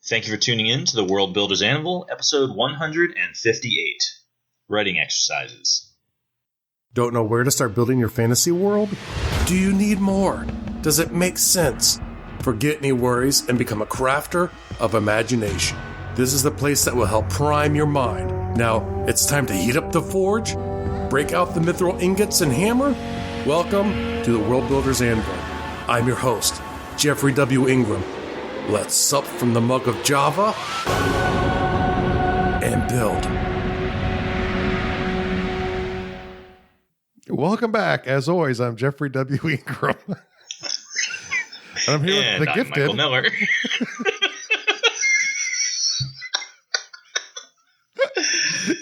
Thank you for tuning in to the World Builder's Anvil, episode 158, Writing Exercises. Don't know where to start building your fantasy world? Do you need more? Does it make sense? Forget any worries and become a crafter of imagination. This is the place that will help prime your mind. Now, it's time to heat up the forge, break out the mithril ingots and hammer. Welcome to the World Builder's Anvil. I'm your host, Jeffrey W. Ingram. Let's sup from the mug of Java and build. Welcome back. As always, I'm Jeffrey W. Ingram. And I'm here And with the I'm gifted. Michael Miller.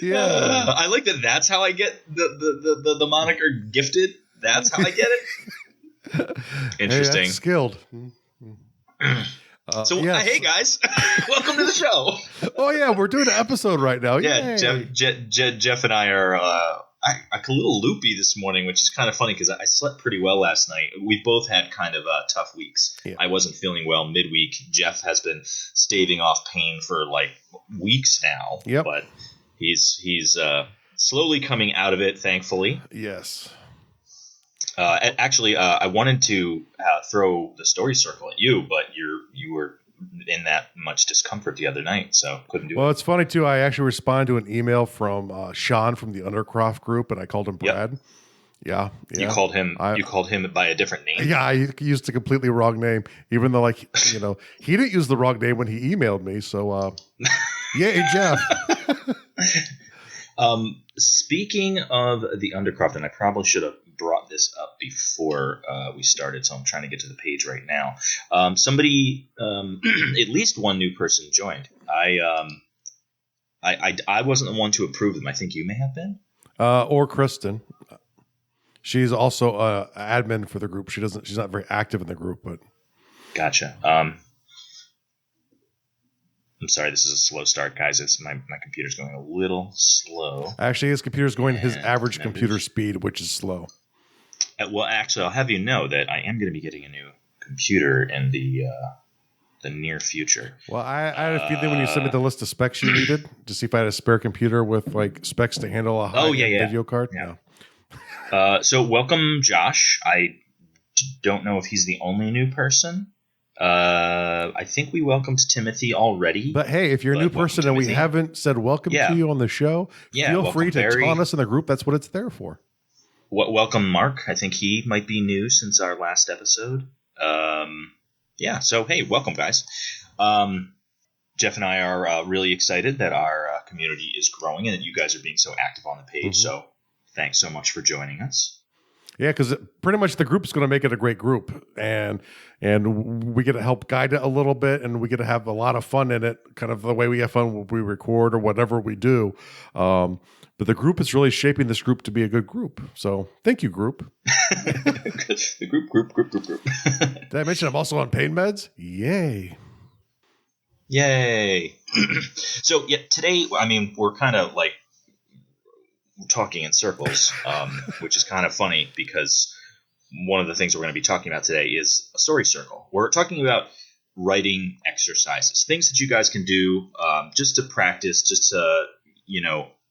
Yeah. I like that. That's how I get the moniker gifted. That's how I get it. Interesting. Hey, that's skilled. Hey guys, welcome to the show. Oh yeah, we're doing an episode right now. Yeah, Yay. Jeff and I are a little loopy this morning, which is kind of funny because I slept pretty well last night. We both had kind of tough weeks. Yeah. I wasn't feeling well midweek. Jeff has been staving off pain for like weeks now. Yep. But he's slowly coming out of it, thankfully. Yes. Actually, I wanted to throw the story circle at you, but you were in that much discomfort the other night, so couldn't do it. Well, it's funny too. I actually responded to an email from Sean from the Undercroft group, and I called him Brad. Yep. Yeah. You called him. You called him by a different name. Yeah, I used a completely wrong name, even though, he didn't use the wrong name when he emailed me. So, yay, Jeff. Speaking of the Undercroft, and I probably should have brought this up before we started, so I'm trying to get to the page right now. Somebody, at least one new person joined. I wasn't the one to approve them. I think you may have been. Or Kristen. She's also admin for the group. She's not very active in the group, but gotcha. I'm sorry, this is a slow start, guys. My computer's going a little slow. Actually, his computer's going his average computer speed, which is slow. Well, actually, I'll have you know that I am going to be getting a new computer in the near future. Well, I had a feeling when you sent me the list of specs you needed to see if I had a spare computer with specs to handle a high video card. Yeah. No. So welcome, Josh. I don't know if he's the only new person. I think we welcomed Timothy already. But hey, if you're a new person and we haven't said welcome to you on the show, feel free to taunt us in the group. That's what it's there for. Welcome, Mark. I think he might be new since our last episode. So hey, welcome, guys. Jeff and I are really excited that our community is growing and that you guys are being so active on the page. Mm-hmm. So thanks so much for joining us. Yeah, because pretty much the group is going to make it a great group, and we get to help guide it a little bit, and we get to have a lot of fun in it, kind of the way we have fun when we record or whatever we do. But the group is really shaping this group to be a good group. So thank you, group. The group. Did I mention I'm also on pain meds? Yay. So yeah, today, I mean, we're kind of like talking in circles, which is kind of funny because one of the things we're going to be talking about today is a story circle. We're talking about writing exercises, things that you guys can do just to practice, just to,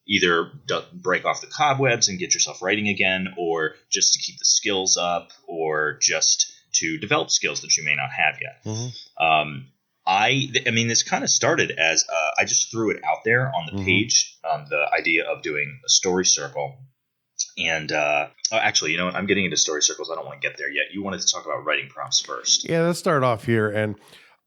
either break off the cobwebs and get yourself writing again, or just to keep the skills up, or just to develop skills that you may not have yet. Mm-hmm. I mean, this kind of started as I just threw it out there on the page, the idea of doing a story circle. And actually, you know what? I'm getting into story circles. I don't want to get there yet. You wanted to talk about writing prompts first. Yeah, let's start off here. And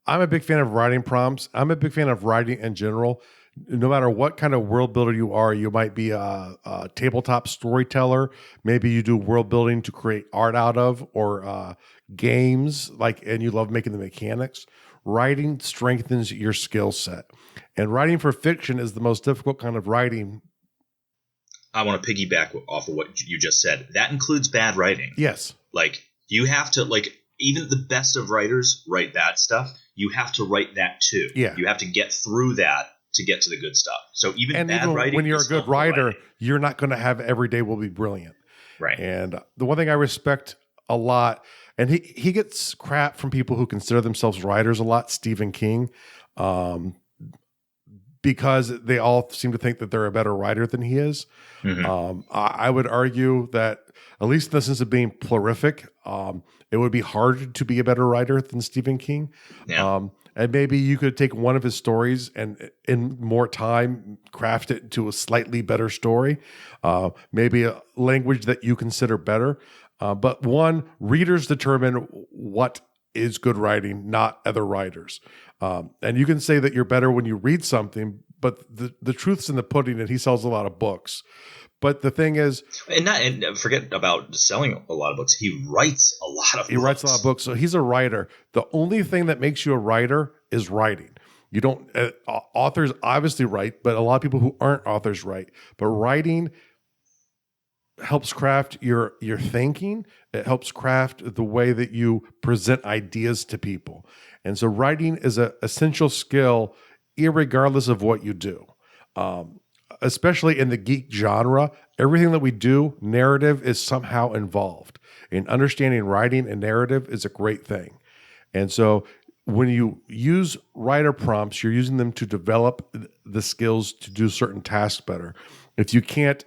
I'm a big fan of writing prompts. I'm a big fan of writing in general. No matter what kind of world builder you are, you might be a tabletop storyteller. Maybe you do world building to create art out of, or games, and you love making the mechanics. Writing strengthens your skill set. And writing for fiction is the most difficult kind of writing. I want to piggyback off of what you just said. That includes bad writing. Yes. You have to, even the best of writers write bad stuff. You have to write that too. Yeah. You have to get through that to get to the good stuff. So even writing, when you're a good writer, you're not going to have every day will be brilliant. Right. And the one thing I respect a lot, and he gets crap from people who consider themselves writers a lot, Stephen King. because they all seem to think that they're a better writer than he is. I would argue that, at least in the sense of being prolific, it would be hard to be a better writer than Stephen King. Yeah. And maybe you could take one of his stories and in more time craft it into a slightly better story, maybe a language that you consider better. But one, readers determine what is good writing, not other writers. And you can say that you're better when you read something, but the truth's in the pudding, and he sells a lot of books. But the thing is, and forget about selling a lot of books. He writes a lot of books. He writes a lot of books, so he's a writer. The only thing that makes you a writer is writing. You don't authors obviously write, but a lot of people who aren't authors write. But writing helps craft your thinking. It helps craft the way that you present ideas to people. And so writing is an essential skill, irregardless of what you do. Especially in the geek genre, everything that we do, narrative is somehow involved. And understanding writing and narrative is a great thing. And so when you use writer prompts, you're using them to develop the skills to do certain tasks better. If you can't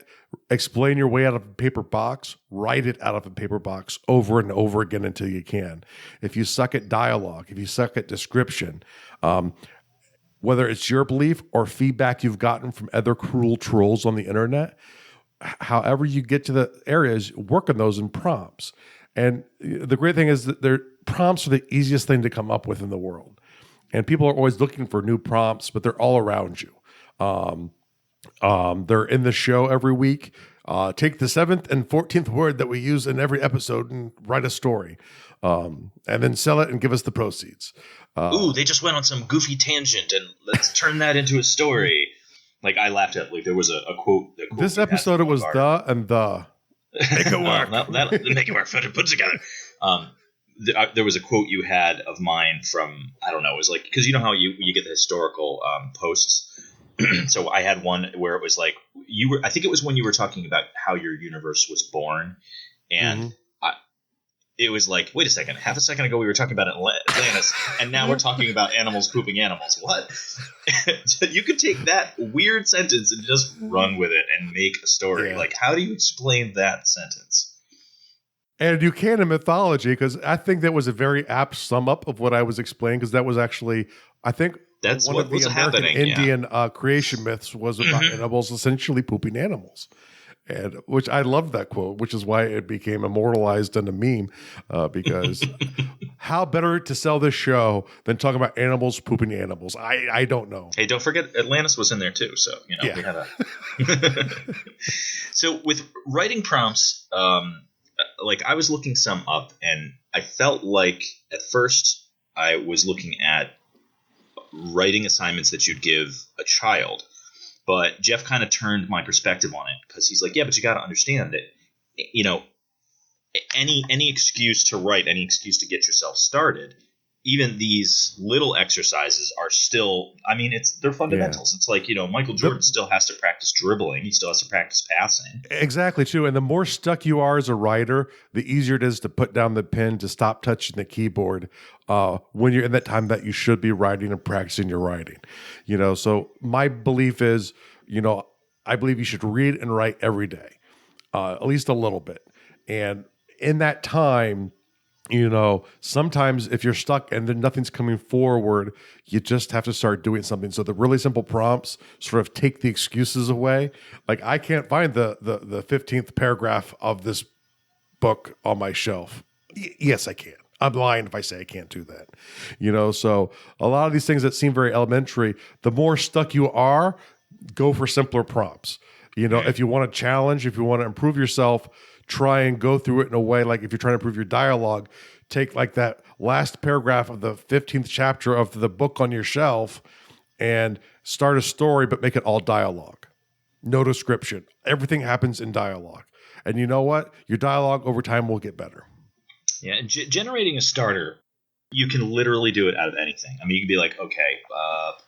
explain your way out of a paper box, write it out of a paper box over and over again until you can. If you suck at dialogue, if you suck at description, whether it's your belief or feedback you've gotten from other cruel trolls on the internet, however you get to the areas, work on those in prompts. And the great thing is that their prompts are the easiest thing to come up with in the world. And people are always looking for new prompts, but they're all around you. They're in the show every week. Take the 7th and 14th word that we use in every episode and write a story. And then sell it and give us the proceeds. Ooh, they just went on some goofy tangent, and let's turn that into a story. Like, I laughed at, like, there was a quote. This episode, it was the and the. Make it work. That'll make it work. Put it together. There was a quote you had of mine from, I don't know, it was like, because you know how you get the historical posts. So I had one where it was like, I think it was when you were talking about how your universe was born, and it was like, wait a second, half a second ago we were talking about Atlantis, and now we're talking about animals pooping animals. What? So you could take that weird sentence and just run with it and make a story. Yeah. Like, how do you explain that sentence? And you can in mythology, because I think that was a very apt sum up of what I was explaining, because that was actually, I think, that's one what of the was American happening. Indian creation myths was about animals essentially pooping animals. And which I love that quote, which is why it became immortalized in a meme, because how better to sell this show than talking about animals pooping animals? I don't know. Hey, don't forget Atlantis was in there too. So, we had a. So with writing prompts, like I was looking some up, and I felt like at first I was looking at writing assignments that you'd give a child. But Jeff kind of turned my perspective on it, because he's like, yeah, but you got to understand that, any excuse to write, any excuse to get yourself started, even these little exercises are still, they're fundamentals. Yeah. It's like, Michael Jordan still has to practice dribbling. He still has to practice passing. Exactly, too. And the more stuck you are as a writer, the easier it is to put down the pen, to stop touching the keyboard when you're in that time that you should be writing and practicing your writing. So my belief is, I believe you should read and write every day, at least a little bit. And in that time, sometimes if you're stuck and then nothing's coming forward, you just have to start doing something. So the really simple prompts sort of take the excuses away. Like, I can't find the 15th paragraph of this book on my shelf. Yes, I can. I'm lying if I say I can't do that. So a lot of these things that seem very elementary, the more stuck you are, go for simpler prompts. If you want to challenge, if you want to improve yourself, try and go through it in a way, like if you're trying to improve your dialogue, take like that last paragraph of the 15th chapter of the book on your shelf and start a story, but make it all dialogue. No description. Everything happens in dialogue. And you know what? Your dialogue over time will get better. Yeah, and generating a starter, you can literally do it out of anything. You can be like, okay,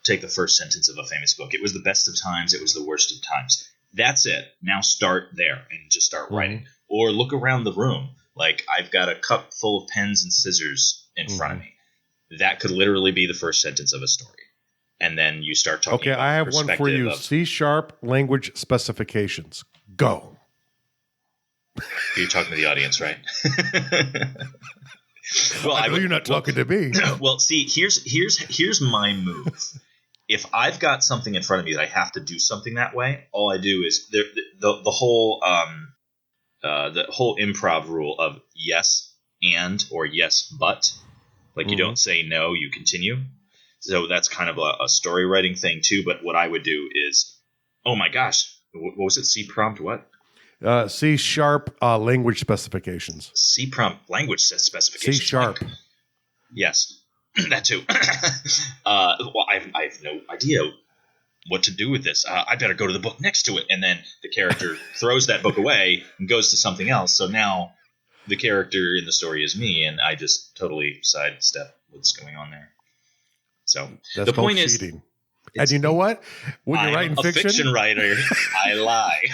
take the first sentence of a famous book. It was the best of times. It was the worst of times. That's it. Now start there and just start writing. Or look around the room. Like, I've got a cup full of pens and scissors in front of me. That could literally be the first sentence of a story. and then you start talking. Okay, about I the have one for you. perspective of- C# language specifications. Go. You're talking to the audience, right? Well, I know you're not talking to me. Well, see, here's my move. If I've got something in front of me that I have to do something that way, all I do is the whole improv rule of yes and or yes but. Like you don't say no, you continue. So that's kind of a story writing thing too. But what I would do is, oh my gosh, what was it? C prompt what? C# language specifications. C prompt language specifications. C#. Yes, that too. Well, I have no idea what to do with this. I better go to the book next to it. And then the character throws that book away and goes to something else. So now the character in the story is me, and I just totally sidestep what's going on there. So That's the point is, cheating. And you know what? When you're writing I'm a fiction writer, I lie.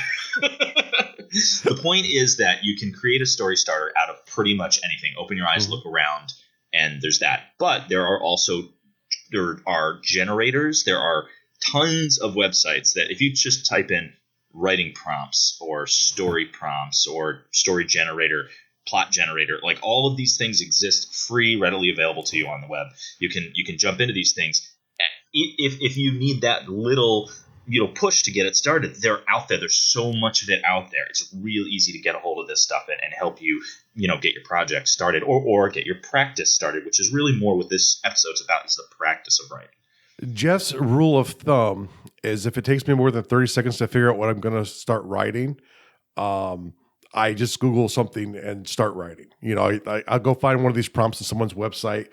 The point is that you can create a story starter out of pretty much anything. Open your eyes, look around, and there's that. But there are generators. There are tons of websites that if you just type in writing prompts or story prompts or story generator, plot generator, like all of these things exist free, readily available to you on the web. You can jump into these things. If you need that little push to get it started, they're out there. There's so much of it out there. It's real easy to get a hold of this stuff and help you get your project started or get your practice started, which is really more what this episode's about, is the practice of writing. Jeff's rule of thumb is if it takes me more than 30 seconds to figure out what I'm going to start writing, I just Google something and start writing. I'll go find one of these prompts on someone's website.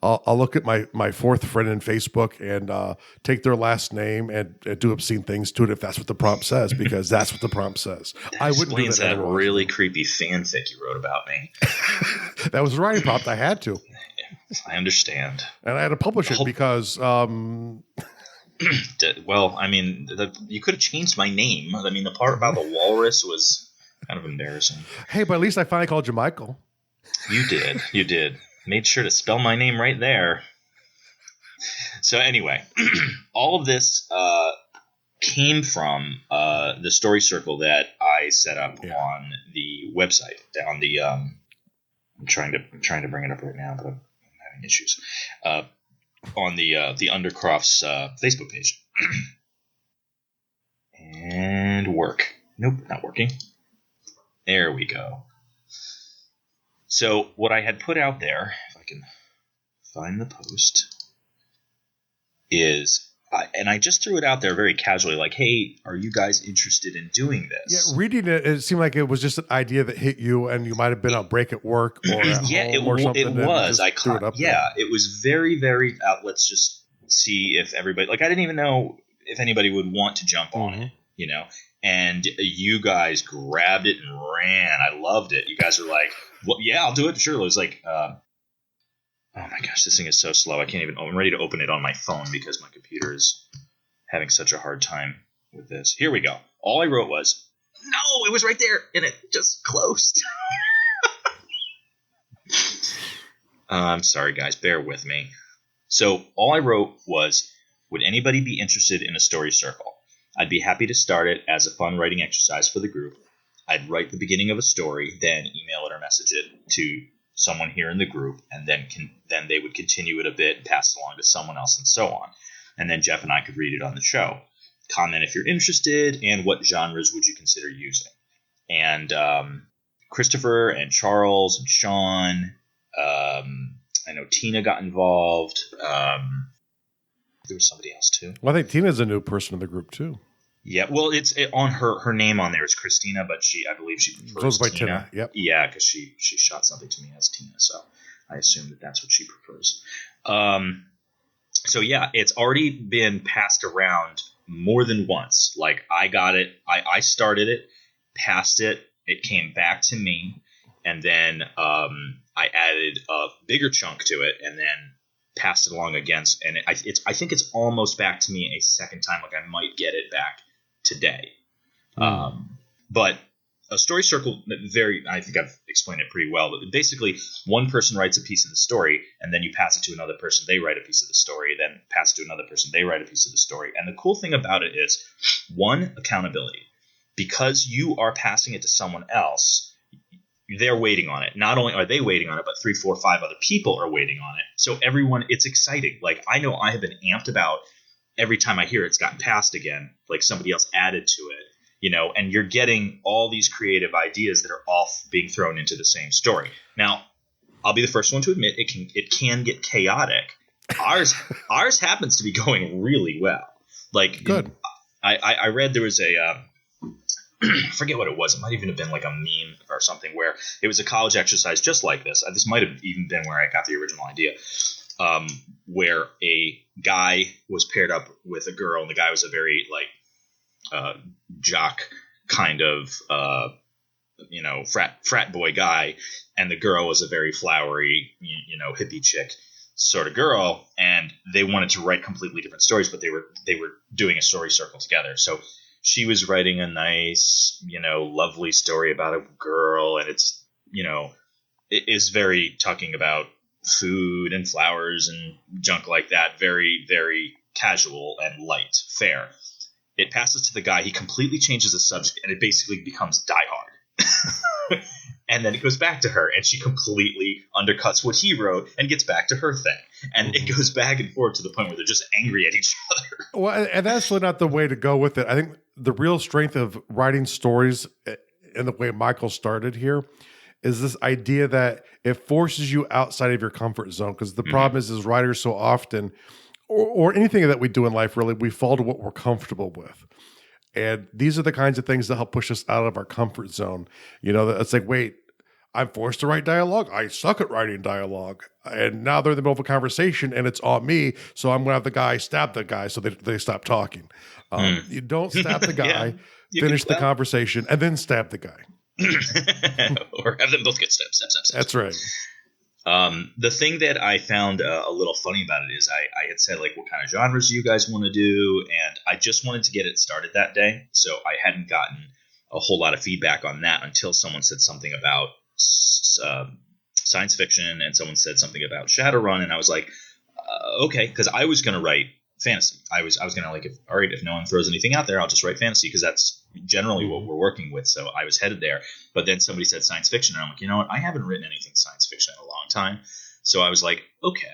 I'll look at my fourth friend in Facebook and take their last name and do obscene things to it if that's what the prompt says, because that's what the prompt says. I wouldn't do that really creepy fanfic you wrote about me. That was a writing prompt. I had to. I understand. And I had to publish it because well, I mean, you could have changed my name. I mean, the part about the walrus was kind of embarrassing. Hey, but at least I finally called you Michael. You did. Made sure to spell my name right there. So anyway, all of this came from the story circle that I set up on the website. On the I'm trying to bring it up right now, but I'm having issues. On the Undercrofts Facebook page. And work. Nope, not working. There we go. So what I had put out there, if I can find the post, is, and I just threw it out there very casually, like, hey, are you guys interested in doing this? Yeah, reading it, it seemed like it was just an idea that hit you, and you might have been on break at work or at home or something. It was. It was very, very, let's just see if everybody, like, I didn't even know if anybody would want to jump on it, and you guys grabbed it and ran. I loved it. You guys were like, well, yeah, I'll do it. Sure. It was like, oh my gosh, this thing is so slow. I'm ready to open it on my phone because my computer is having such a hard time with this. Here we go. All I wrote was, no, it was right there, and it just closed. I'm sorry, guys. Bear with me. So all I wrote was, would anybody be interested in a story circle? I'd be happy to start it as a fun writing exercise for the group. I'd write the beginning of a story, then email it or message it to someone here in the group, and then they would continue it a bit and pass it along to someone else and so on. And then Jeff and I could read it on the show. Comment if you're interested, and what genres would you consider using. And Christopher and Charles and Sean, I know Tina got involved. There was somebody else too. Well, I think Tina's a new person in the group too. Yeah, well, it's on her name on there is Christina, but I believe she prefers goes by Tina. Yep. Yeah, because she shot something to me as Tina, so I assume that's what she prefers. So yeah, it's already been passed around more than once. Like, I got it, I started it, passed it, it came back to me, and then I added a bigger chunk to it, and then passed it along again. And I think it's almost back to me a second time. Like, I might get it back today. But a story circle, I think I've explained it pretty well, but basically one person writes a piece of the story and then you pass it to another person, they write a piece of the story, then pass it to another person, they write a piece of the story. And the cool thing about it is, one, accountability. Because you are passing it to someone else, they're waiting on it. Not only are they waiting on it, but 3, 4, 5 other people are waiting on it. So everyone, it's exciting. Like, I know I have been amped about every time I hear it's gotten passed again, like somebody else added to it. And you're getting all these creative ideas that are all being thrown into the same story. Now, I'll be the first one to admit it can get chaotic. Ours happens to be going really well. Like, good. I read there was a I forget what it was. It might even have been like a meme or something where it was a college exercise just like this. This might have even been where I got the original idea. Where a guy was paired up with a girl, and the guy was a very jock kind of frat boy guy, and the girl was a very flowery hippie chick sort of girl, and they wanted to write completely different stories, but they were doing a story circle together. So she was writing a nice lovely story about a girl, and it's it is very talking about food and flowers and junk like that, very, very casual and light fare. It passes to the guy. He completely changes the subject, and it basically becomes Die Hard. And then it goes back to her, and she completely undercuts what he wrote and gets back to her thing. And it goes back and forth to the point where they're just angry at each other. Well, and that's really not the way to go with it. I think the real strength of writing stories and the way Michael started here is this idea that it forces you outside of your comfort zone. Because the problem is, as writers so often, or anything that we do in life, really, we fall to what we're comfortable with. And these are the kinds of things that help push us out of our comfort zone. It's like, wait, I'm forced to write dialogue. I suck at writing dialogue. And now they're in the middle of a conversation and it's on me. So I'm going to have the guy stab the guy so they stop talking. You don't stab the guy, finish the conversation, and then stab the guy. Or have them both get stabbed. That's right. The thing that I found a little funny about it is I had said, like, what kind of genres do you guys want to do? And I just wanted to get it started that day. So I hadn't gotten a whole lot of feedback on that until someone said something about science fiction, and someone said something about Shadowrun. And I was like, okay, because I was going to write fantasy. I was going to if no one throws anything out there, I'll just write fantasy, because that's generally what we're working with. So I was headed there, but then somebody said science fiction, and I'm like, you know what? I haven't written anything science fiction in a long time. So I was like, okay.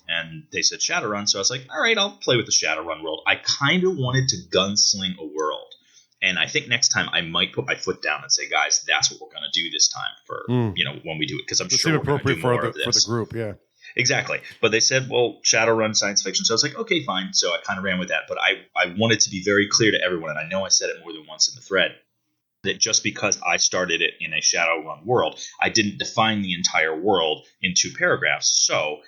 And they said Shadowrun. So I was like, all right, I'll play with the Shadowrun world. I kind of wanted to gunsling a world. And I think next time I might put my foot down and say, guys, that's what we're going to do this time for, when we do it. Because I'm sure we're going to do more of this. For the group, yeah. Exactly. But they said, well, Shadowrun science fiction. So I was like, okay, fine. So I kind of ran with that. But I wanted to be very clear to everyone, and I know I said it more than once in the thread, that just because I started it in a Shadowrun world, I didn't define the entire world in 2 paragraphs. So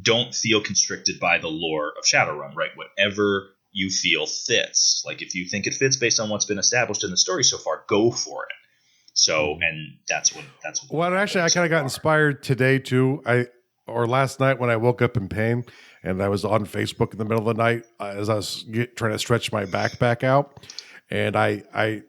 don't feel constricted by the lore of Shadowrun, right? Whatever you feel fits. Like, if you think it fits based on what's been established in the story so far, go for it. So, and that's what. Well, actually, I kind of got inspired today too. Last night when I woke up in pain, and I was on Facebook in the middle of the night as I was trying to stretch my back out, and I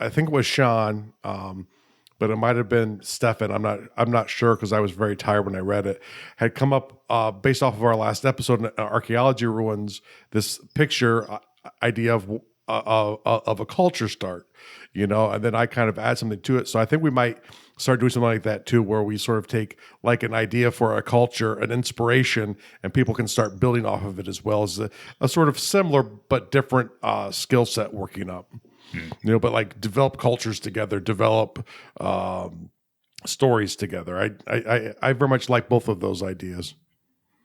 think it was Sean, but it might have been Stefan. I'm not sure, because I was very tired when I read it. Had come up based off of our last episode in Archaeology Ruins, this picture idea of a culture start, and then I kind of add something to it. So I think we might start doing something like that too, where we sort of take like an idea for a culture, an inspiration, and people can start building off of it, as well as a sort of similar but different skill set working up. But like develop cultures together, develop stories together. I very much like both of those ideas.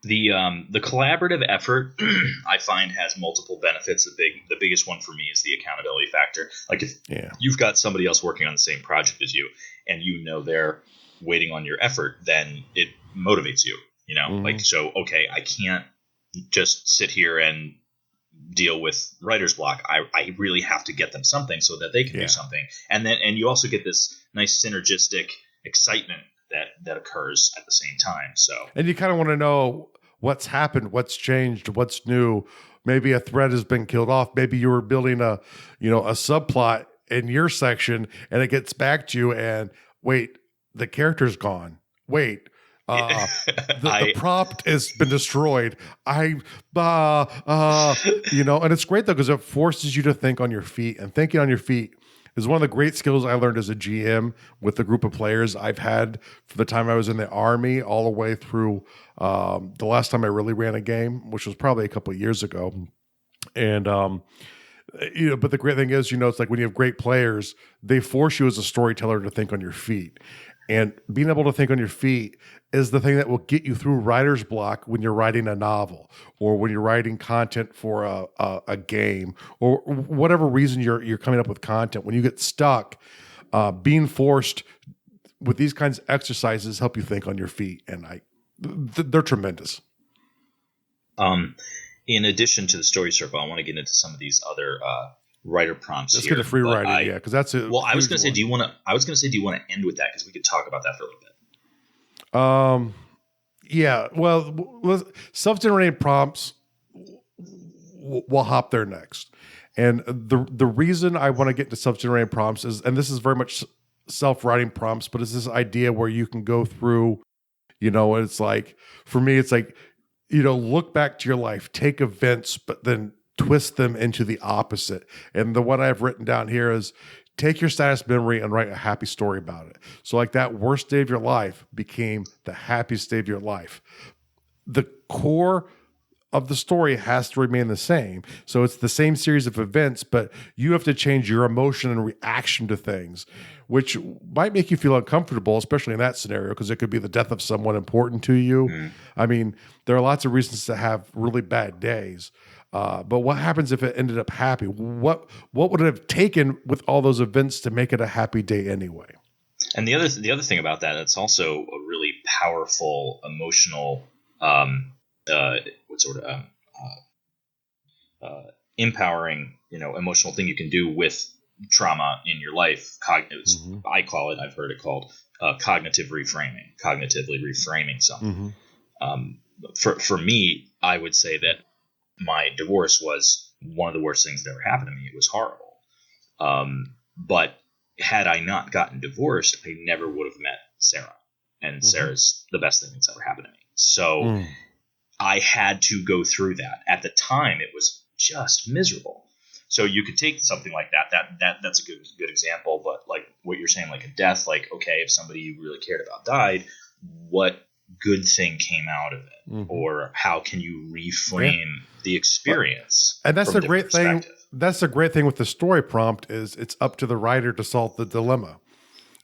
The collaborative effort I find has multiple benefits. The biggest one for me is the accountability factor. Like, if you've got somebody else working on the same project as you, and they're waiting on your effort, then it motivates you. Like, so okay, I can't just sit here and deal with writer's block. I really have to get them something so that they can do something, and you also get this nice synergistic excitement that occurs at the same time. So, and you kind of want to know what's happened, what's changed, what's new. Maybe a thread has been killed off. Maybe you were building a subplot in your section, and it gets back to you, and wait, the character's gone. Wait, the prompt has been destroyed. And it's great though, because it forces you to think on your feet, and thinking on your feet is one of the great skills I learned as a GM with the group of players I've had for the time I was in the Army all the way through the last time I really ran a game, which was probably a couple of years ago. And, but the great thing is, it's like when you have great players, they force you as a storyteller to think on your feet. And being able to think on your feet is the thing that will get you through writer's block when you're writing a novel or when you're writing content for a game or whatever reason you're coming up with content. When you get stuck, being forced with these kinds of exercises help you think on your feet, and they're tremendous. In addition to the story circle, I want to get into some of these other writer prompts. Let's get to free writing, because that's it. Well, I was going to say, do you want to end with that, because we could talk about that for a little bit. Yeah. Well, self-generated prompts. We'll hop there next, and the reason I want to get into self-generated prompts is, and this is very much self-writing prompts, but it's this idea where you can go through. It's like, for me, it's like, look back to your life, take events, but then twist them into the opposite. And the one I've written down here is take your status memory and write a happy story about it. So like that worst day of your life became the happiest day of your life. The core of the story has to remain the same. So it's the same series of events, but you have to change your emotion and reaction to things, which might make you feel uncomfortable, especially in that scenario, because it could be the death of someone important to you. Mm. I mean, there are lots of reasons to have really bad days. But what happens if it ended up happy? What would it have taken with all those events to make it a happy day anyway? And the other thing about that, it's also a really powerful emotional empowering, emotional thing you can do with trauma in your life. I call it, I've heard it called cognitively reframing something. Mm-hmm. For me, I would say that my divorce was one of the worst things that ever happened to me. It was horrible. But had I not gotten divorced, I never would have met Sarah. And mm-hmm. Sarah's the best thing that's ever happened to me. So I had to go through that. At the time, it was just miserable. So you could take something like that's a good example. But like what you're saying, like a death, like, okay, if somebody you really cared about died, what good thing came out of it? Mm-hmm. Or how can you reframe the experience? And that's the great thing. That's the great thing with the story prompt is it's up to the writer to solve the dilemma.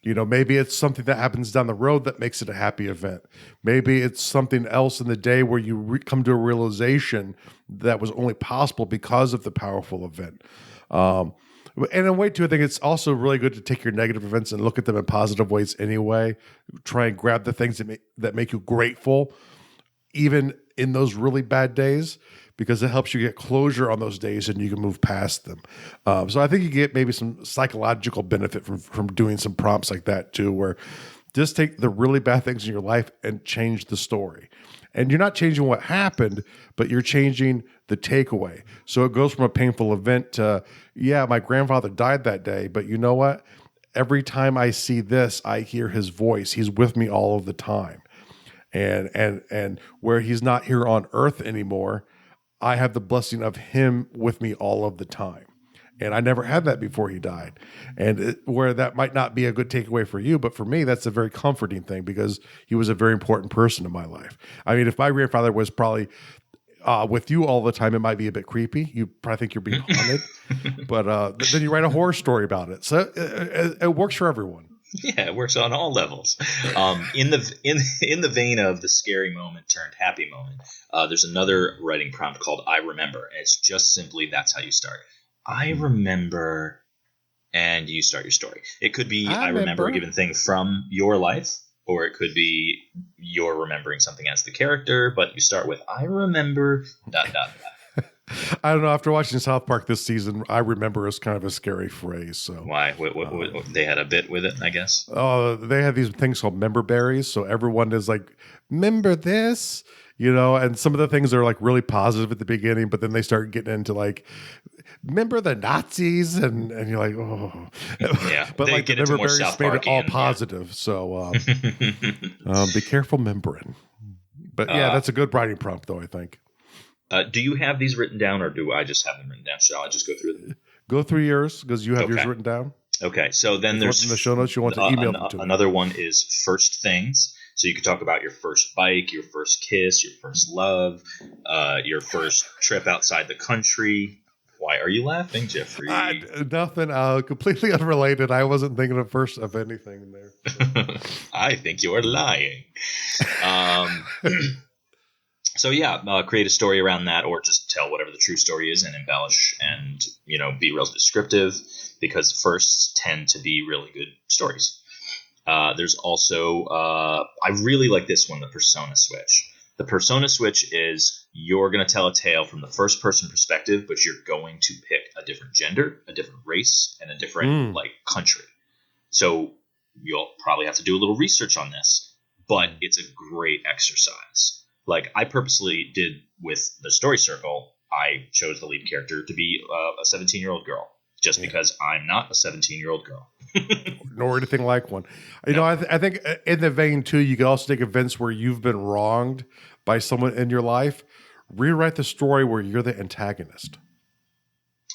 Maybe it's something that happens down the road that makes it a happy event. Maybe it's something else in the day where you come to a realization that was only possible because of the powerful event. And in a way, too, I think it's also really good to take your negative events and look at them in positive ways anyway. Try and grab the things that make you grateful, even in those really bad days, because it helps you get closure on those days and you can move past them. So I think you get maybe some psychological benefit from doing some prompts like that too, where just take the really bad things in your life and change the story. And you're not changing what happened, but you're changing the takeaway. So it goes from a painful event to, yeah, my grandfather died that day, but you know what? Every time I see this, I hear his voice. He's with me all of the time. And where he's not here on earth anymore, I have the blessing of him with me all of the time. And I never had that before he died. And where that might not be a good takeaway for you, but for me, that's a very comforting thing because he was a very important person in my life. I mean, if my grandfather was probably with you all the time, it might be a bit creepy. You probably think you're being haunted. But then you write a horror story about it. So it works for everyone. Yeah, it works on all levels. In the vein of the scary moment turned happy moment, there's another writing prompt called I Remember. And it's just simply that's how you start. I remember, and you start your story. It could be I remember a given thing from your life, or it could be you're remembering something as the character, but you start with I remember ... I don't know. After watching South Park this season, I remember is kind of a scary phrase. So why? What, they had a bit with it, I guess. They had these things called member berries. So everyone is like, remember this, and some of the things are like really positive at the beginning, but then they start getting into like, remember the Nazis, and you're like, oh, Yeah, but like the member berries made it all positive. Yeah. So be careful membering. But yeah, that's a good writing prompt, though, I think. Do you have these written down, or do I just have them written down? Shall I just go through them? Go through yours because you have yours written down. Okay, so then there's in the show notes. You want to email them to me. Another one is first things. So you could talk about your first bike, your first kiss, your first love, your first trip outside the country. Why are you laughing, Jeffrey? Nothing. Completely unrelated. I wasn't thinking of first of anything in there. So. I think you are lying. So yeah, create a story around that, or just tell whatever the true story is and embellish and, be real descriptive, because firsts tend to be really good stories. There's also, I really like this one, the persona switch. The persona switch is you're going to tell a tale from the first person perspective, but you're going to pick a different gender, a different race, and a different country. So you'll probably have to do a little research on this, but it's a great exercise. Like I purposely did with the story circle, I chose the lead character to be a 17-year-old girl, just because I'm not a 17-year-old girl. Nor anything like one. I think in the vein, too, you can also take events where you've been wronged by someone in your life, rewrite the story where you're the antagonist.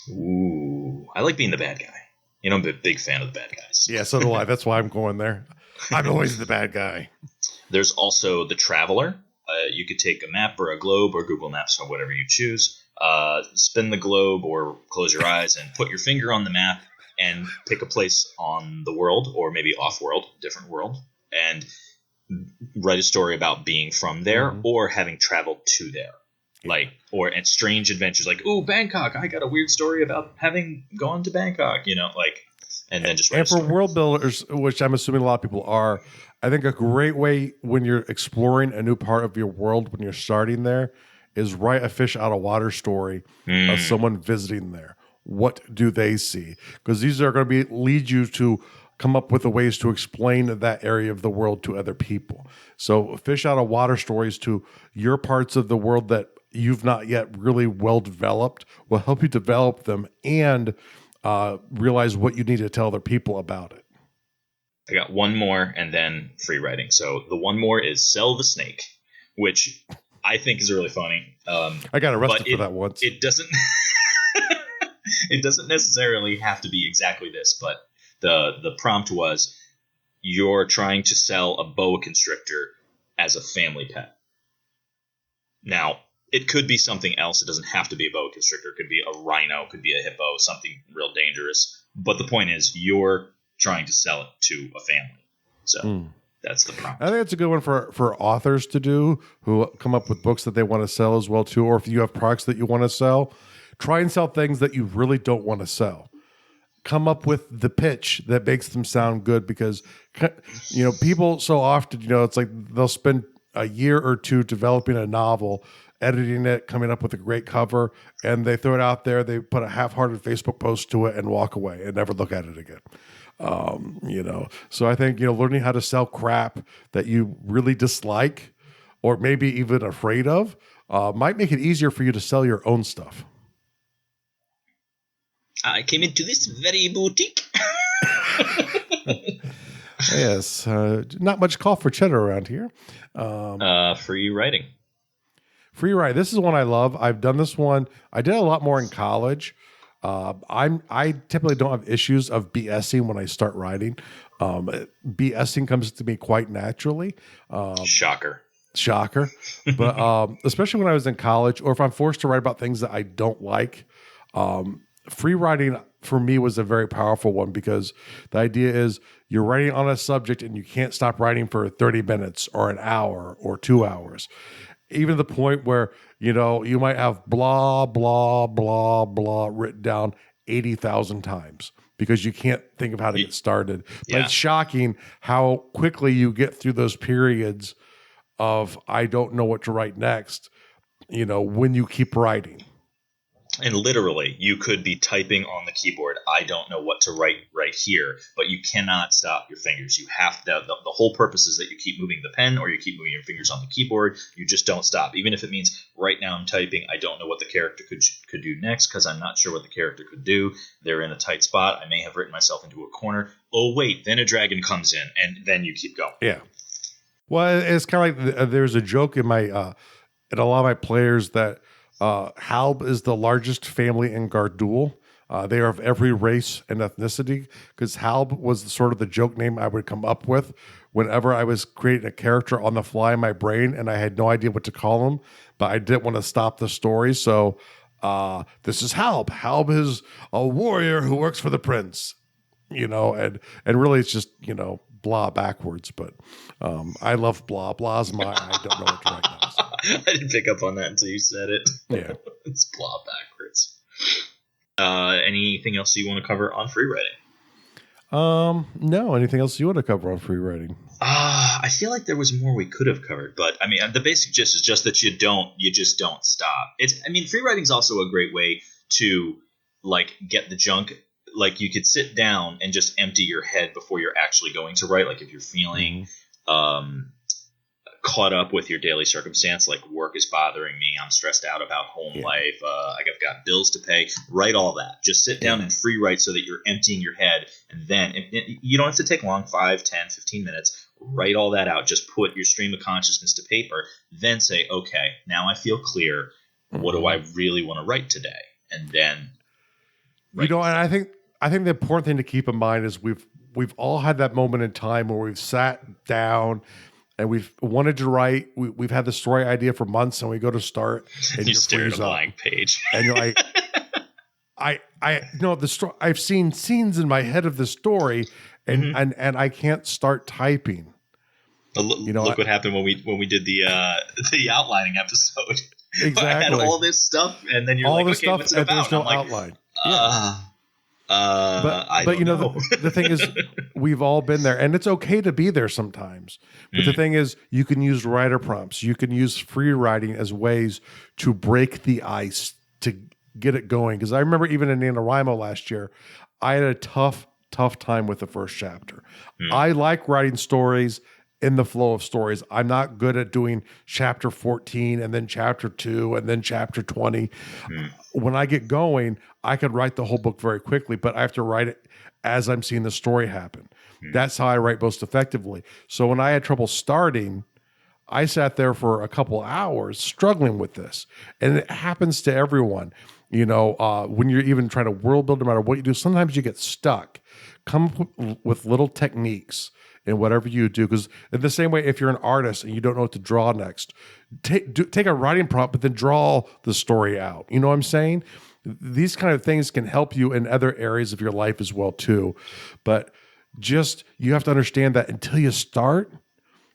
Ooh, I like being the bad guy. I'm a big fan of the bad guys. Yeah, so do I. That's why I'm going there. I'm always the bad guy. There's also the traveler. You could take a map or a globe or Google Maps or whatever you choose. Spin the globe or close your eyes and put your finger on the map and pick a place on the world, or maybe off-world, different world, and write a story about being from there or having traveled to there. Or at strange adventures, like, ooh, Bangkok, I got a weird story about having gone to Bangkok, and then just write and for world builders, which I'm assuming a lot of people are, I think a great way when you're exploring a new part of your world, when you're starting there, is write a fish out of water story of someone visiting there. What do they see? Because these are going to lead you to come up with the ways to explain that area of the world to other people. So fish out of water stories to your parts of the world that you've not yet really well developed will help you develop them and realize what you need to tell other people about it. I got one more and then free writing. So the one more is Sell the Snake, which I think is really funny. I got arrested for that once. It doesn't it doesn't necessarily have to be exactly this, but the prompt was you're trying to sell a boa constrictor as a family pet. Now, it could be something else. It doesn't have to be a boa constrictor. It could be a rhino, it could be a hippo, something real dangerous. But the point is you're trying to sell it to a family. So that's the prompt. I think it's a good one for authors to do who come up with books that they want to sell as well too, or if you have products that you want to sell, try and sell things that you really don't want to sell. Come up with the pitch that makes them sound good, because people so often, it's like they'll spend a year or two developing a novel, editing it, coming up with a great cover, and they throw it out there, they put a half-hearted Facebook post to it and walk away and never look at it again. So I think, learning how to sell crap that you really dislike or maybe even afraid of might make it easier for you to sell your own stuff. I came into this very boutique. Yes. Not much call for cheddar around here. Free writing. Free write. This is one I love. I've done this one. I did a lot more in college. I typically don't have issues of BSing when I start writing. BSing comes to me quite naturally. Shocker. But especially when I was in college, or if I'm forced to write about things that I don't like, free writing for me was a very powerful one, because the idea is you're writing on a subject and you can't stop writing for 30 minutes or an hour or 2 hours. Even to the point where, you might have blah, blah, blah, blah written down 80,000 times because you can't think of how to get started. Yeah. But it's shocking how quickly you get through those periods of I don't know what to write next, when you keep writing. And literally, you could be typing on the keyboard. I don't know what to write right here, but you cannot stop your fingers. You have to. The whole purpose is that you keep moving the pen or you keep moving your fingers on the keyboard. You just don't stop, even if it means right now I'm typing. I don't know what the character could do next because I'm not sure what the character could do. They're in a tight spot. I may have written myself into a corner. Oh wait, then a dragon comes in, and then you keep going. Yeah. Well, it's kind of like there's a joke in my in a lot of my players that Halb is the largest family in Gardul. They are of every race and ethnicity because Halb was sort of the joke name I would come up with whenever I was creating a character on the fly in my brain and I had no idea what to call him, but I didn't want to stop the story. So this is Halb. Halb is a warrior who works for the prince, and really it's just, blah backwards. But I love blah. Blah's mine. I don't know what to write now. So. I didn't pick up on that until you said it. Yeah. It's blah backwards. Anything else you want to cover on free writing? No. Anything else you want to cover on free writing? I feel like there was more we could have covered, but I mean, the basic gist is just that you just don't stop. Free writing is also a great way to get the junk. Like you could sit down and just empty your head before you're actually going to write. Like if you're feeling caught up with your daily circumstance, like work is bothering me, I'm stressed out about home life, I've got bills to pay, write all that. Just sit down and free write so that you're emptying your head, and then you don't have to take long, 5, 10, 15 minutes. Write all that out. Just put your stream of consciousness to paper, then say, okay, now I feel clear. What do I really want to write today? And then and I think the important thing to keep in mind is we've all had that moment in time where we've sat down and we've wanted to write. We've had the story idea for months, and we go to start, and you stare at a blank page, and you're like, I know the story. I've seen scenes in my head of the story, and I can't start typing. Look what happened when we did the outlining episode. Exactly, I had all this stuff, and then you're all like, okay, what's it about? There's no outline. But the thing is, we've all been there, and it's okay to be there sometimes. But the thing is, you can use writer prompts. You can use free writing as ways to break the ice, to get it going. Because I remember even in NaNoWriMo last year, I had a tough time with the first chapter. I like writing stories in the flow of stories. I'm not good at doing chapter 14 and then chapter 2 and then chapter 20. When I get going, I could write the whole book very quickly, but I have to write it as I'm seeing the story happen. That's how I write most effectively. So when I had trouble starting, I sat there for a couple hours struggling with this. And it happens to everyone. When you're even trying to world build, no matter what you do, sometimes you get stuck. Come up with little techniques in whatever you do. Because in the same way, if you're an artist and you don't know what to draw next, take a writing prompt, but then draw the story out. You know what I'm saying? These kind of things can help you in other areas of your life as well, too. But you have to understand that until you start,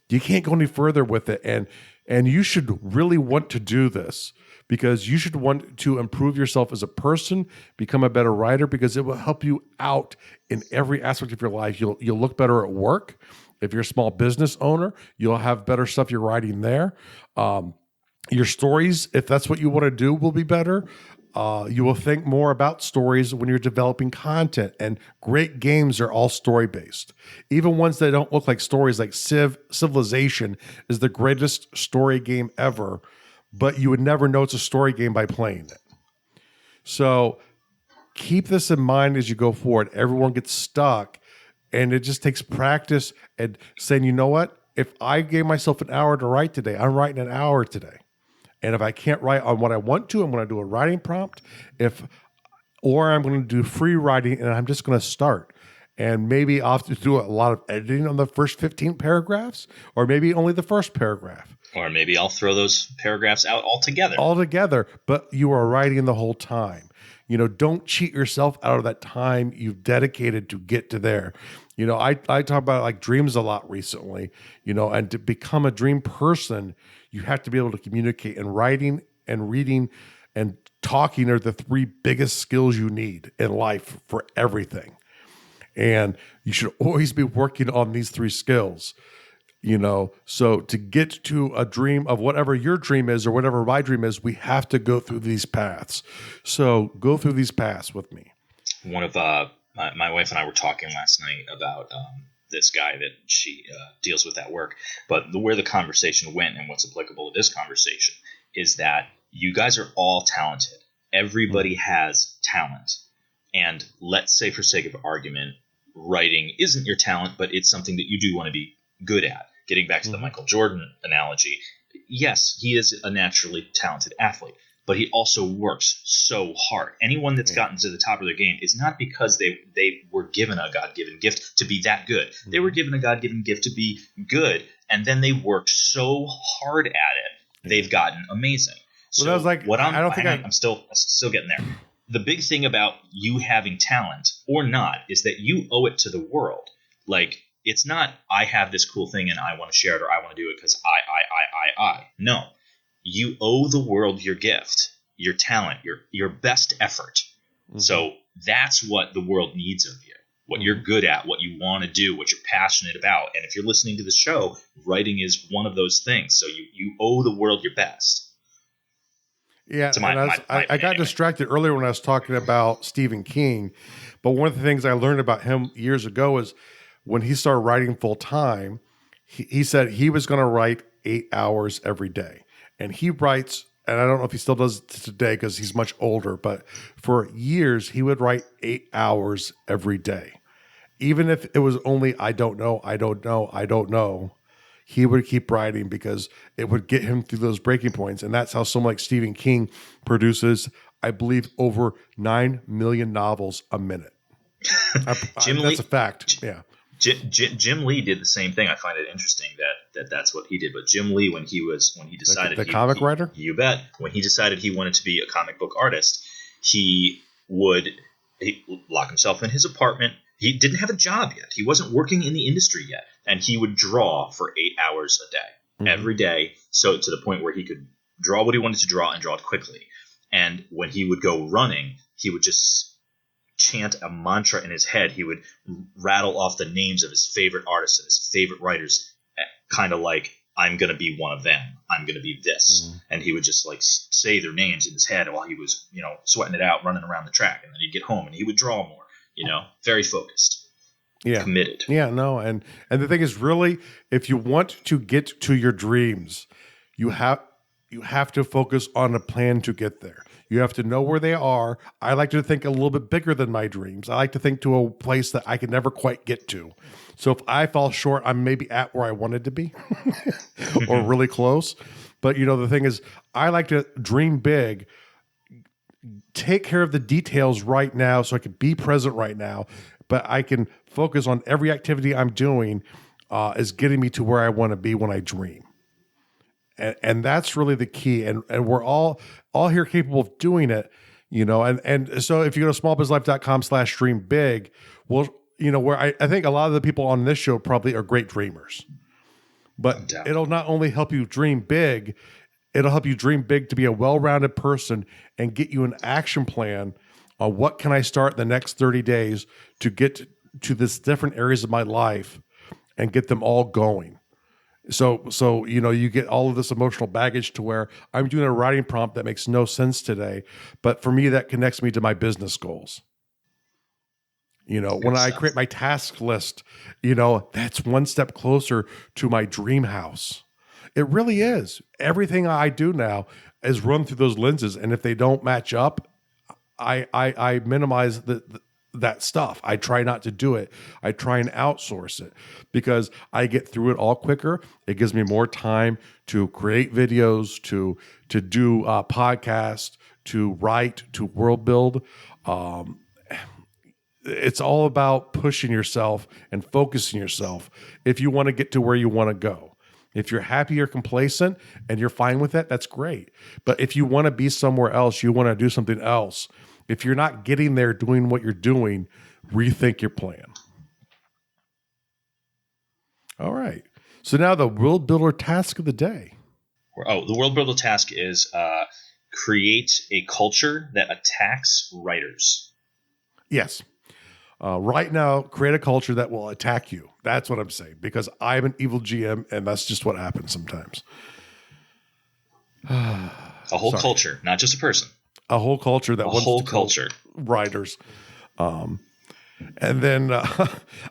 you can't go any further with it. And you should really want to do this, because you should want to improve yourself as a person, become a better writer, because it will help you out in every aspect of your life. You'll look better at work. If you're a small business owner, you'll have better stuff you're writing there. Your stories, if that's what you want to do, will be better. You will think more about stories when you're developing content, and great games are all story-based. Even ones that don't look like stories, like Civilization is the greatest story game ever, but you would never know it's a story game by playing it. So keep this in mind as you go forward. Everyone gets stuck, and it just takes practice and saying, you know what? If I gave myself an hour to write today, I'm writing an hour today. And if I can't write on what I want to, I'm going to do a writing prompt. Or I'm going to do free writing, and I'm just going to start. And maybe I'll have to do a lot of editing on the first 15 paragraphs, or maybe only the first paragraph. Or maybe I'll throw those paragraphs out altogether. But you are writing the whole time. Don't cheat yourself out of that time you've dedicated to get to there. I talk about like dreams a lot recently, and to become a dream person, you have to be able to communicate, and writing and reading and talking are the 3 biggest skills you need in life for everything. And you should always be working on these 3 skills. So to get to a dream of whatever your dream is or whatever my dream is, we have to go through these paths. So go through these paths with me. One of my wife and I were talking last night about this guy that she deals with at work. But where the conversation went and what's applicable to this conversation is that you guys are all talented. Everybody has talent. And let's say, for sake of argument, writing isn't your talent, but it's something that you do want to be good at. Getting back to the Michael Jordan analogy, yes, he is a naturally talented athlete, but he also works so hard. Anyone that's gotten to the top of their game is not because they were given a God-given gift to be that good. They were given a God-given gift to be good, and then they worked so hard at it, they've gotten amazing. So that was like, I'm still getting there. The big thing about you having talent or not is that you owe it to the world. Like, it's not, I have this cool thing and I want to share it or I want to do it because I. No. You owe the world your gift, your talent, your best effort. So that's what the world needs of you, what you're good at, what you want to do, what you're passionate about. And if you're listening to the show, writing is one of those things. So you owe the world your best. Yeah, I got distracted earlier when I was talking about Stephen King, but one of the things I learned about him years ago is when he started writing full time, he said he was going to write 8 hours every day. And he writes, and I don't know if he still does it today because he's much older, but for years he would write 8 hours every day. Even if it was only, I don't know, he would keep writing because it would get him through those breaking points. And that's how someone like Stephen King produces, I believe, over 9 million novels a minute. That's a fact. Yeah. Jim Lee did the same thing. I find it interesting that's what he did. But Jim Lee, when he decided the comic writer, you bet, when he decided he wanted to be a comic book artist, he lock himself in his apartment. He didn't have a job yet. He wasn't working in the industry yet, and he would draw for 8 hours a day, every day. So to the point where he could draw what he wanted to draw and draw it quickly. And when he would go running, he would just chant a mantra in his head. He would rattle off the names of his favorite artists and his favorite writers, kind of like, I'm going to be one of them. I'm going to be this. And he would just like say their names in his head while he was, sweating it out, running around the track. And then he'd get home and he would draw more, very focused, committed. Yeah, no. And the thing is, really, if you want to get to your dreams, you have to focus on a plan to get there. You have to know where they are. I like to think a little bit bigger than my dreams. I like to think to a place that I can never quite get to. So if I fall short, I'm maybe at where I wanted to be or really close. But, the thing is, I like to dream big, take care of the details right now so I can be present right now, but I can focus on every activity I'm doing is getting me to where I want to be when I dream. And that's really the key. And we're all here capable of doing it, and so if you go to smallbizlife.com/dream big, well, where I think a lot of the people on this show probably are great dreamers, but it'll not only help you dream big, it'll help you dream big to be a well-rounded person and get you an action plan on what can I start the next 30 days to get to this different areas of my life and get them all going. So you get all of this emotional baggage to where I'm doing a writing prompt that makes no sense today, but for me, that connects me to my business goals. When I create my task list, that's one step closer to my dream house. It really is. Everything I do now is run through those lenses, and if they don't match up, I minimize that stuff. I try not to do it. I try and outsource it because I get through it all quicker. It gives me more time to create videos, to do podcasts, to write, to world build. It's all about pushing yourself and focusing yourself if you want to get to where you want to go. If you're happy or complacent and you're fine with that, that's great. But if you want to be somewhere else, you want to do something else, if you're not getting there doing what you're doing, rethink your plan. All right. So now the World Builder task of the day. The World Builder task is create a culture that attacks writers. Yes. Right now, create a culture that will attack you. That's what I'm saying, because I'm an evil GM, and that's just what happens sometimes. A whole culture, not just a person. A whole culture that wants to culture writers. And then,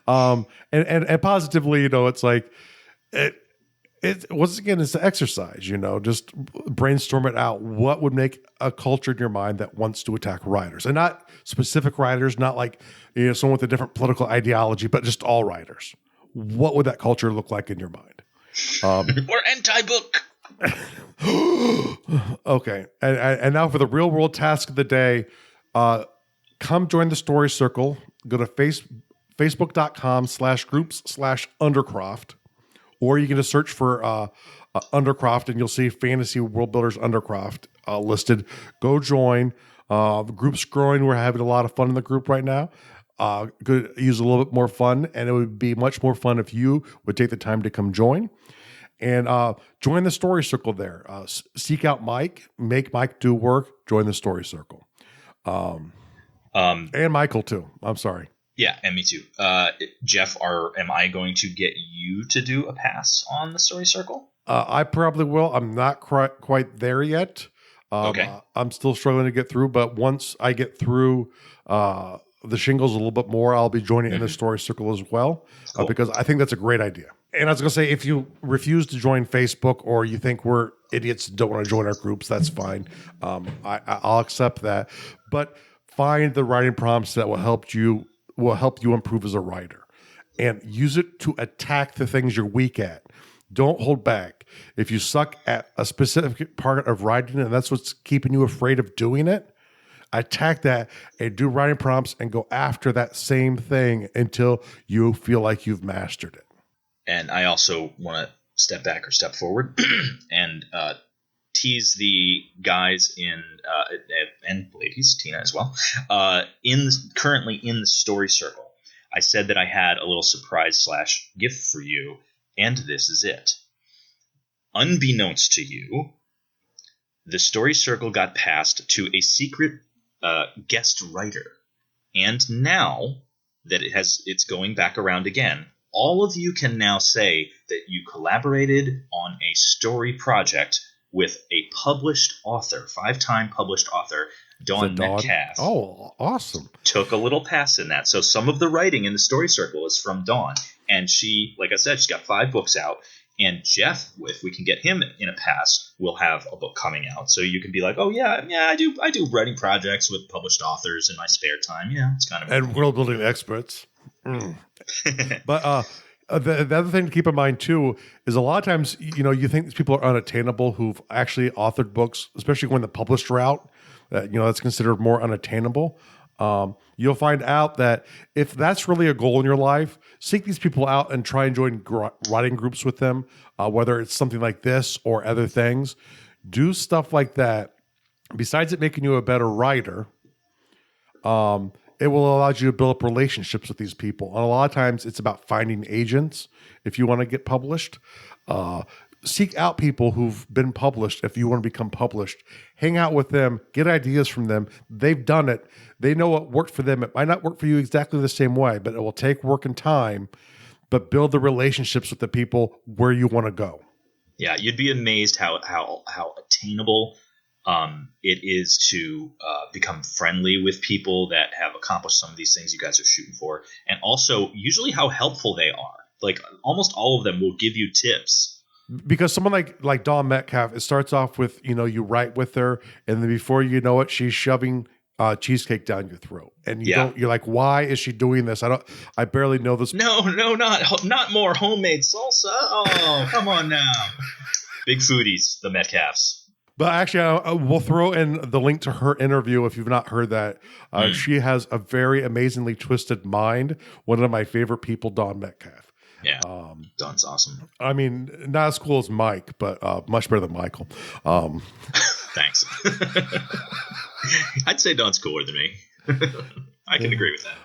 and positively, it's like, once again, it's an exercise, just brainstorm it out. What would make a culture in your mind that wants to attack writers, and not specific writers, not like, someone with a different political ideology, but just all writers. What would that culture look like in your mind? Or anti-book. Okay. And now for the real world task of the day, come join the Story Circle. Go to facebook.com/groups/Undercroft, or you can just search for Undercroft and you'll see Fantasy World Builders Undercroft listed. Go join. The group's growing. We're having a lot of fun in the group right now. Could use a little bit more fun, and it would be much more fun if you would take the time to come join. And join the Story Circle there. Seek out Mike. Make Mike do work. Join the Story Circle. And Michael, too. I'm sorry. Yeah, and me too. Jeff, am I going to get you to do a pass on the Story Circle? I probably will. I'm not quite there yet. Okay. I'm still struggling to get through, but once I get through the shingles a little bit more, I'll be joining in the Story Circle as well, cool. Because I think that's a great idea. And I was going to say, if you refuse to join Facebook or you think we're idiots and don't want to join our groups, that's fine. I'll accept that. But find the writing prompts that will help you improve as a writer, and use it to attack the things you're weak at. Don't hold back. If you suck at a specific part of writing and that's what's keeping you afraid of doing it, attack that and do writing prompts and go after that same thing until you feel like you've mastered it. And I also want to step back or step forward and tease the guys and ladies, Tina as well, currently in the Story Circle. I said that I had a little surprise / gift for you, and this is it. Unbeknownst to you, the Story Circle got passed to a secret guest writer. And now that it's going back around again, all of you can now say that you collaborated on a story project with a published author, 5-time published author, Dawn Metcalf. Oh, awesome. Took a little pass in that. So some of the writing in the Story Circle is from Dawn. And she, like I said, she's got 5 books out. And Jeff, if we can get him in a pass, will have a book coming out. So you can be like, oh, yeah, I do writing projects with published authors in my spare time. Yeah, it's kind of... And world building experts. But the other thing to keep in mind, too, is a lot of times, you think these people are unattainable who've actually authored books, especially when the published route, that's considered more unattainable. You'll find out that if that's really a goal in your life, seek these people out and try and join writing groups with them, whether it's something like this or other things. Do stuff like that. Besides it making you a better writer, it will allow you to build up relationships with these people. And a lot of times it's about finding agents if you want to get published. Seek out people who've been published if you want to become published. Hang out with them. Get ideas from them. They've done it. They know what worked for them. It might not work for you exactly the same way, but it will take work and time. But build the relationships with the people where you want to go. Yeah, you'd be amazed how attainable it is to become friendly with people that have accomplished some of these things you guys are shooting for. And also, usually how helpful they are. Like, almost all of them will give you tips. Because someone like Dawn Metcalf, it starts off with, you write with her, and then before you know it, she's shoving cheesecake down your throat. And you're like, why is she doing this? I barely know this. No, not more homemade salsa. Oh, come on now. Big foodies, the Metcalfs. But actually, we'll throw in the link to her interview if you've not heard that. She has a very amazingly twisted mind. One of my favorite people, Dawn Metcalf. Yeah, Dawn's awesome. I mean, not as cool as Mike, but much better than Michael. Thanks. I'd say Dawn's cooler than me. I can agree with that.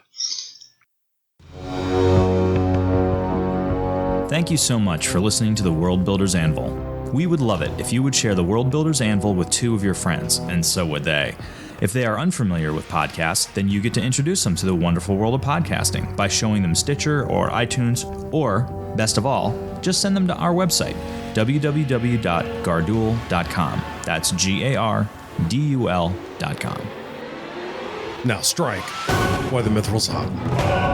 Thank you so much for listening to the World Builders Anvil. We would love it if you would share the World Builders Anvil with 2 of your friends, and so would they. If they are unfamiliar with podcasts, then you get to introduce them to the wonderful world of podcasting by showing them Stitcher or iTunes, or, best of all, just send them to our website, www.gardul.com. That's GARDUL.com. Now strike while the mithril's hot.